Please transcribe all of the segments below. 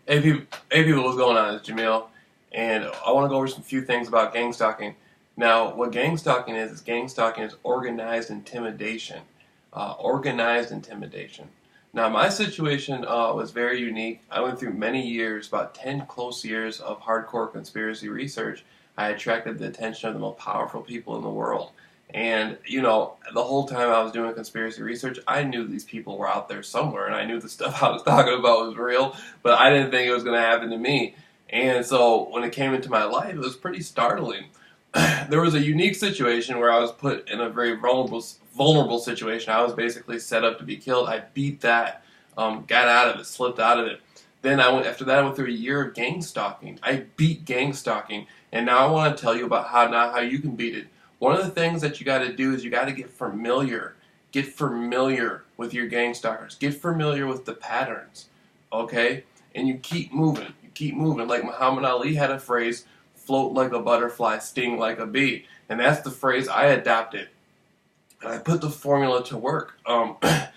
Hey people, what's going on? It's Jameel, and I want to go over some few things about gang stalking. Now, what gang stalking is gang stalking is organized intimidation. Organized intimidation. Now, my situation was very unique. I went through many years, about 10 close years of hardcore conspiracy research. I attracted the attention of the most powerful people in the world. And, the whole time I was doing conspiracy research, I knew these people were out there somewhere, and I knew the stuff I was talking about was real, but I didn't think it was going to happen to me. And so when it came into my life, it was pretty startling. There was a unique situation where I was put in a very vulnerable situation. I was basically set up to be killed. I beat that, got out of it, slipped out of it. Then after that, I went through a year of gang stalking. I beat gang stalking, and now I want to tell you about how you can beat it. One of the things that you got to do is you got to get familiar. Get familiar with your gang stalkers. Get familiar with the patterns, okay? And you keep moving. You keep moving. Like Muhammad Ali had a phrase, float like a butterfly, sting like a bee. And that's the phrase I adopted. And I put the formula to work. I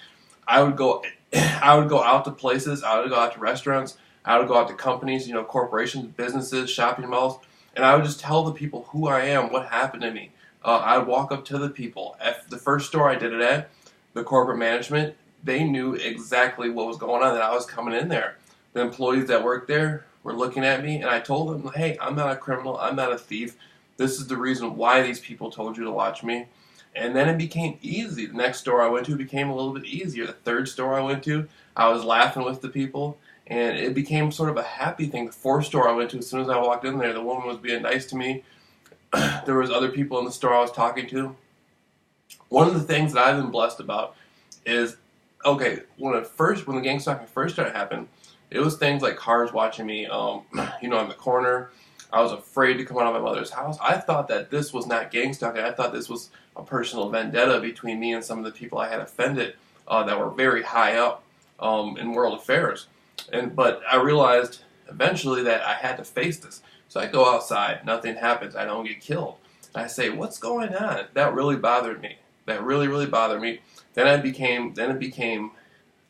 would go out to places, I would go out to restaurants, I would go out to companies, corporations, businesses, shopping malls, and I would just tell the people who I am, what happened to me. I would walk up to the people. At the first store I did it at, the corporate management, they knew exactly what was going on, that I was coming in there. The employees that worked there were looking at me, and I told them, hey, I'm not a criminal, I'm not a thief. This is the reason why these people told you to watch me. And then it became easy. The next store I went to became a little bit easier. The third store I went to, I was laughing with the people, and it became sort of a happy thing. The fourth store I went to, as soon as I walked in there, the woman was being nice to me. There was other people in the store I was talking to. One of the things that I've been blessed about is, okay, when the gang stalking first started happening, it was things like cars watching me, on the corner. I was afraid to come out of my mother's house. I thought that this was not gang stalking. I thought this was a personal vendetta between me and some of the people I had offended that were very high up in world affairs. But I realized eventually that I had to face this. So I go outside, nothing happens, I don't get killed. And I say, what's going on? That really bothered me. That really, really bothered me. Then it became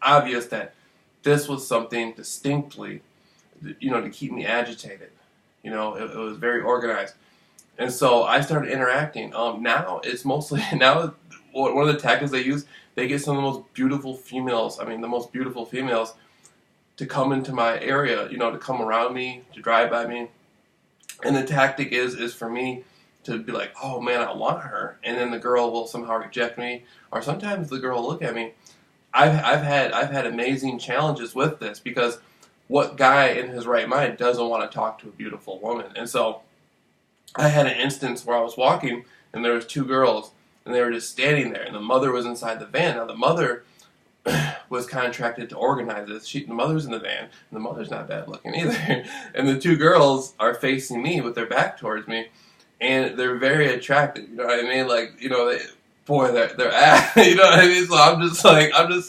obvious that this was something distinctly, to keep me agitated. It was very organized. And so I started interacting. Now it's mostly, one of the tactics they use, they get some of the most beautiful females, to come into my area, to come around me, to drive by me. And the tactic is for me to be like, oh man, I want her. And then the girl will somehow reject me. Or sometimes the girl will look at me. I've had amazing challenges with this, because what guy in his right mind doesn't want to talk to a beautiful woman? And so I had an instance where I was walking, and there was two girls, and they were just standing there, and the mother was inside the van. Now the mother was contracted to organize this. The mother's in the van, and the mother's not bad looking either. And the two girls are facing me with their back towards me, and they're very attractive. You know what I mean? Like, they're at, you know what I mean? So I'm just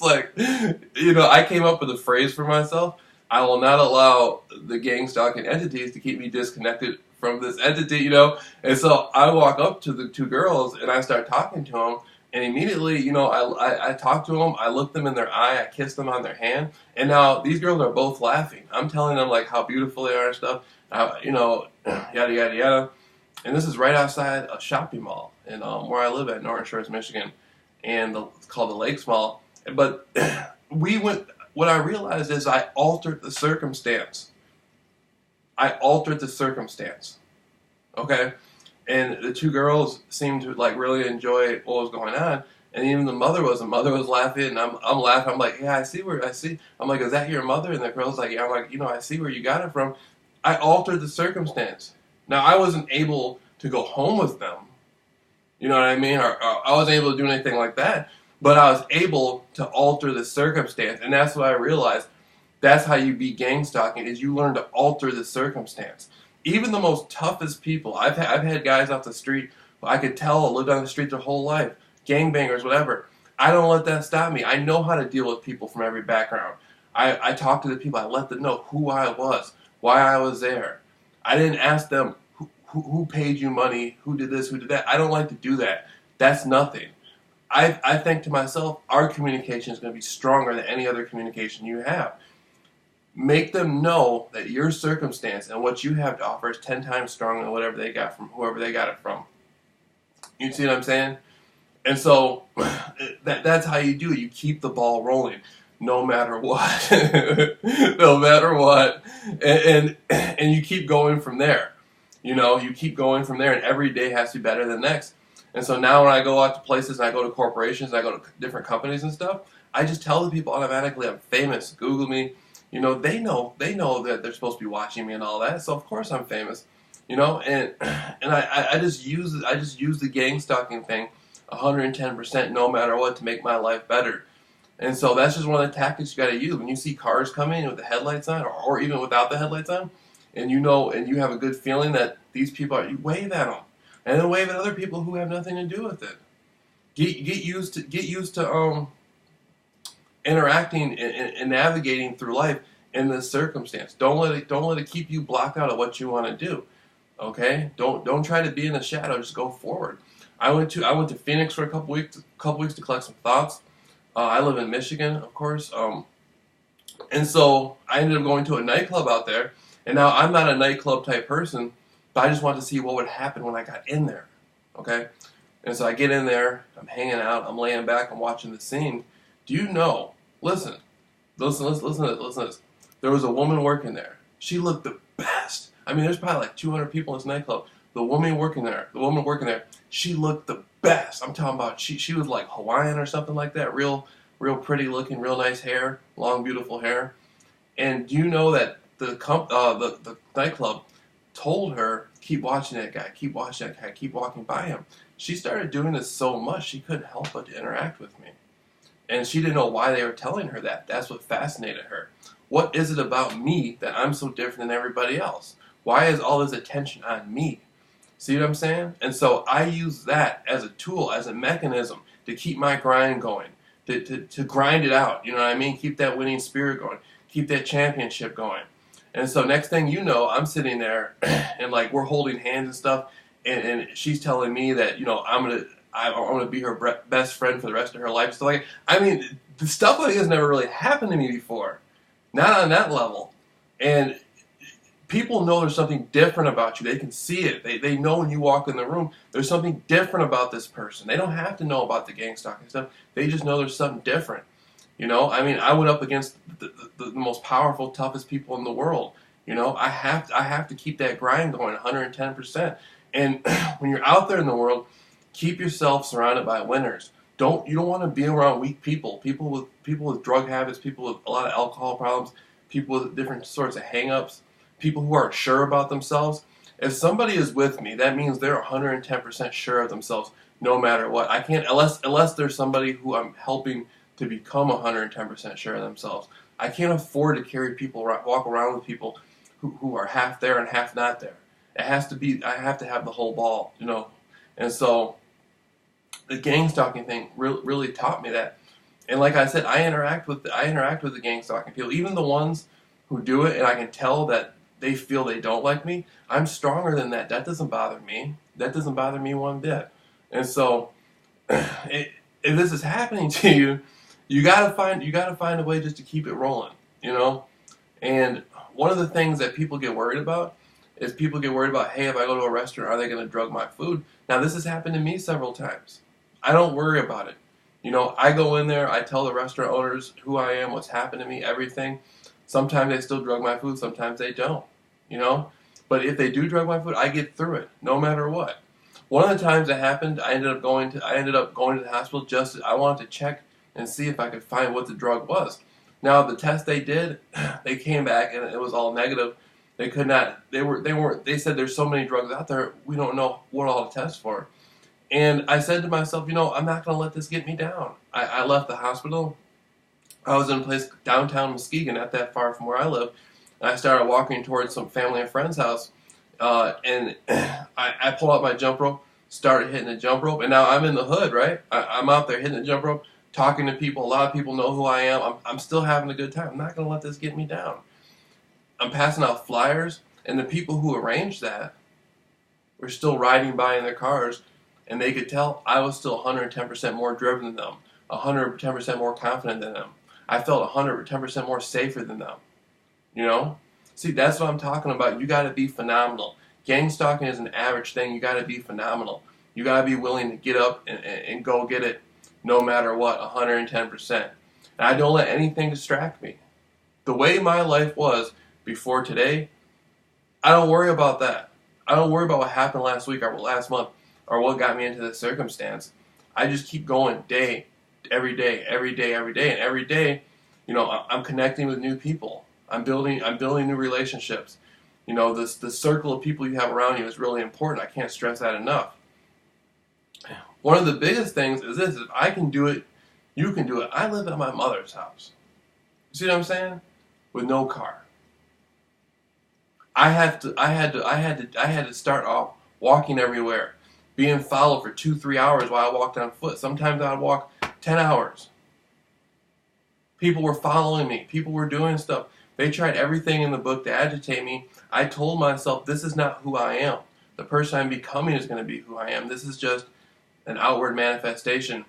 like, I came up with a phrase for myself. I will not allow the gang stalking entities to keep me disconnected from this entity, And so I walk up to the two girls, and I start talking to them. And immediately, I talk to them, I look them in their eye, I kiss them on their hand, and now these girls are both laughing. I'm telling them, like, how beautiful they are and stuff, yada, yada, yada. And this is right outside a shopping mall in where I live at, Norton Shores, Michigan, and it's called the Lakes Mall. But what I realized is I altered the circumstance. Okay? And the two girls seemed to really enjoy what was going on, and even the mother was laughing, and I'm laughing. I'm like, yeah, I see. I'm like, is that your mother? And the girl's like, yeah. I'm like, I see where you got it from. I altered the circumstance. Now I wasn't able to go home with them, you know what I mean, or I wasn't able to do anything like that, but I was able to alter the circumstance, and that's what I realized. That's how you beat gang stalking, is you learn to alter the circumstance. Even the most toughest people, I've had guys off the street who I could tell lived on the street their whole life, gangbangers, whatever. I don't let that stop me. I know how to deal with people from every background. I talk to the people. I let them know who I was, why I was there. I didn't ask them who paid you money, who did this, who did that. I don't like to do that. That's nothing. I think to myself, our communication is going to be stronger than any other communication you have. Make them know that your circumstance and what you have to offer is 10 times stronger than whatever they got from whoever they got it from. You see what I'm saying? And so that's how you do it. You keep the ball rolling, no matter what, no matter what, and you keep going from there. You know, you keep going from there, and every day has to be better than the next. And so now when I go out to places and I go to corporations and I go to different companies and stuff, I just tell the people automatically I'm famous. Google me. You know, they know that they're supposed to be watching me and all that. So of course I'm famous. You know, and I just use the gang stalking thing 110% no matter what to make my life better. And so that's just one of the tactics you got to use when you see cars coming with the headlights on, or even without the headlights on, and you know, and you have a good feeling that these people are. You wave at them, and then wave at other people who have nothing to do with it. Get used to interacting and navigating through life in this circumstance. Don't let it keep you blocked out of what you want to do. Okay, don't try to be in the shadow. Just go forward. I went to Phoenix for a couple weeks to collect some thoughts. I live in Michigan, of course, and so I ended up going to a nightclub out there. And now I'm not a nightclub type person, but I just wanted to see what would happen when I got in there. Okay, and so I get in there. I'm hanging out. I'm laying back. I'm watching the scene. Do you know? Listen to this. There was a woman working there. She looked the best. I mean, there's probably like 200 people in this nightclub. The woman working there, she looked the best. I'm talking about she was like Hawaiian or something like that. Real pretty looking, real nice hair, long beautiful hair. And do you know that the nightclub told her, keep watching that guy, keep walking by him. She started doing this so much she couldn't help but to interact with me. And she didn't know why they were telling her that. That's what fascinated her. What is it about me that I'm so different than everybody else? Why is all this attention on me? See what I'm saying? And so I use that as a tool, as a mechanism to keep my grind going, to grind it out. You know what I mean? Keep that winning spirit going. Keep that championship going. And so next thing you know, I'm sitting there and like we're holding hands and stuff, and she's telling me that, you know, I'm gonna be her best friend for the rest of her life. So like, I mean, the stuff like this never really happened to me before, not on that level. And people know there's something different about you. They can see it. They know when you walk in the room, there's something different about this person. They don't have to know about the gang stalking stuff. They just know there's something different. You know, I mean, I went up against the most powerful, toughest people in the world. You know, I have to keep that grind going 110%. And when you're out there in the world, keep yourself surrounded by winners. You don't want to be around weak people. People with drug habits, people with a lot of alcohol problems, people with different sorts of hang-ups, people who aren't sure about themselves. If somebody is with me, that means they're 110% sure of themselves no matter what. I can't, unless there's somebody who I'm helping to become 110% sure of themselves. I can't afford to walk around with people who are half there and half not there. I have to have the whole ball, you know. And so the gang stalking thing really taught me that. And like I said, I interact with the gang stalking people, even the ones who do it, and I can tell that they feel they don't like me. I'm stronger than that. That doesn't bother me. That doesn't bother me one bit. And so, if this is happening to you, you gotta find a way just to keep it rolling, you know. And one of the things that people get worried about is hey, if I go to a restaurant, are they going to drug my food? Now, this has happened to me several times. I don't worry about it. You know, I go in there, I tell the restaurant owners who I am, what's happened to me, everything. Sometimes they still drug my food, sometimes they don't, you know. But if they do drug my food, I get through it, no matter what. One of the times it happened, I ended up going to the hospital I wanted to check and see if I could find what the drug was. Now, the test they did, they came back and it was all negative. They could not, they said there's so many drugs out there, we don't know what all to test for. And I said to myself, you know, I'm not going to let this get me down. I left the hospital. I was in a place downtown Muskegon, not that far from where I live. And I started walking towards some family and friend's house. And I pulled out my jump rope, started hitting the jump rope. And now I'm in the hood, right? I'm out there hitting the jump rope, talking to people. A lot of people know who I am. I'm still having a good time. I'm not going to let this get me down. I'm passing out flyers, and the people who arranged that were still riding by in their cars, and they could tell I was still 110% more driven than them, 110% more confident than them. I felt 110% more safer than them. You know? See, that's what I'm talking about. You got to be phenomenal. Gang stalking is an average thing. You got to be phenomenal. You got to be willing to get up and go get it no matter what, 110%. And I don't let anything distract me. The way my life was before today, I don't worry about that. I don't worry about what happened last week or last month or what got me into this circumstance. I just keep going every day, and every day, you know, I'm connecting with new people. I'm building new relationships. You know, the circle of people you have around you is really important. I can't stress that enough. One of the biggest things is this: if I can do it, you can do it. I live at my mother's house. You see what I'm saying? With no car. I had to start off walking everywhere, being followed for 2-3 hours while I walked on foot. Sometimes I'd walk 10 hours. People were following me. People were doing stuff. They tried everything in the book to agitate me. I told myself, this is not who I am. The person I'm becoming is going to be who I am. This is just an outward manifestation.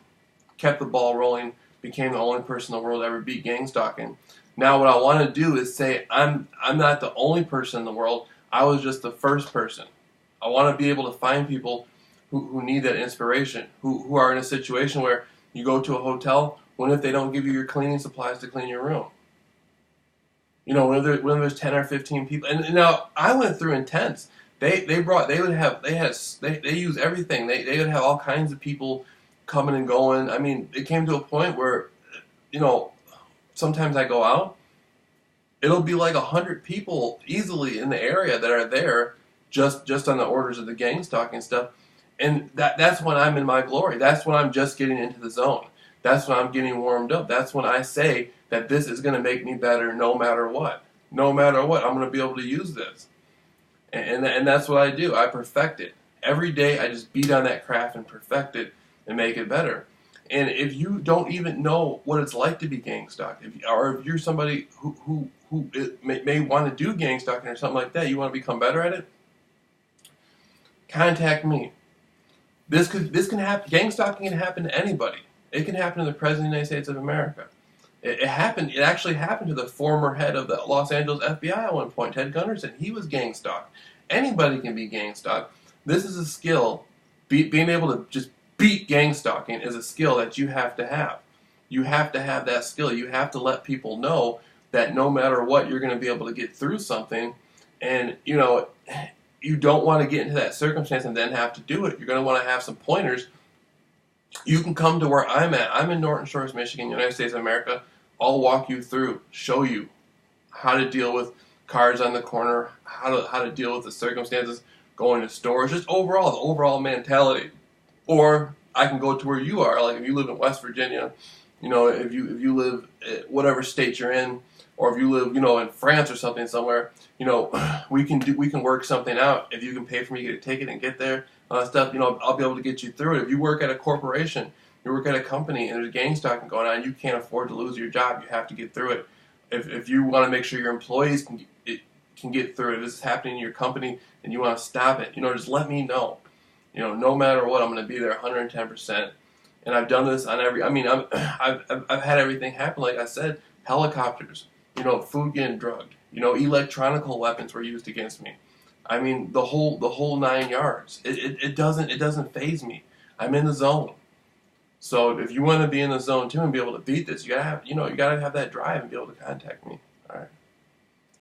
Kept the ball rolling. Became the only person in the world to ever beat gang stalking. Now what I want to do is say, I'm not the only person in the world. I was just the first person. I want to be able to find people who need that inspiration, who are in a situation where you go to a hotel, what if they don't give you your cleaning supplies to clean your room? You know, when there's 10 or 15 people, and now I went through intense. They use everything. They would have all kinds of people coming and going. I mean, it came to a point where, you know, sometimes I go out, it'll be like 100 people easily in the area that are there just on the orders of the gang stalking stuff. And that's when I'm in my glory. That's when I'm just getting into the zone. That's when I'm getting warmed up. That's when I say that this is going to make me better no matter what. No matter what, I'm going to be able to use this. And that's what I do. I perfect it. Every day I just beat on that craft and perfect it and make it better. And if you don't even know what it's like to be gang stalked, or if you're somebody who may want to do gang stalking or something like that, you want to become better at it, contact me. This can happen. Gang stalking can happen to anybody. It can happen to the President of the United States of America. It actually happened to the former head of the Los Angeles FBI at one point, Ted Gunderson. He was gang stalked. Anybody can be gang stalked. This is a skill. Being able to just beat gang stalking is a skill that you have to have. You have to have that skill. You have to let people know that no matter what, you're going to be able to get through something. And, you know, you don't want to get into that circumstance and then have to do it. You're going to want to have some pointers. You can come to where I'm at. I'm in Norton Shores, Michigan, United States of America. I'll walk you through, show you how to deal with cars on the corner, how to deal with the circumstances, going to stores, just the overall mentality. Or I can go to where you are, like if you live in West Virginia, you know, if you live whatever state you're in, or if you live, you know, in France or something somewhere, you know, we can work something out. If you can pay for me to get a ticket and get there, stuff, you know, I'll be able to get you through it. If you work at a corporation, you work at a company, and there's gang stalking going on, you can't afford to lose your job. You have to get through it. If you want to make sure your employees can get through it, if this is happening in your company and you want to stop it, you know, just let me know. You know, no matter what, I'm going to be there 110%. And I've done this on every. I mean, I've had everything happen. Like I said, helicopters. You know, food getting drugged. You know, electronical weapons were used against me. I mean, the whole 9 yards. It doesn't faze me. I'm in the zone. So if you want to be in the zone too and be able to beat this, you gotta have that drive and be able to contact me. All right.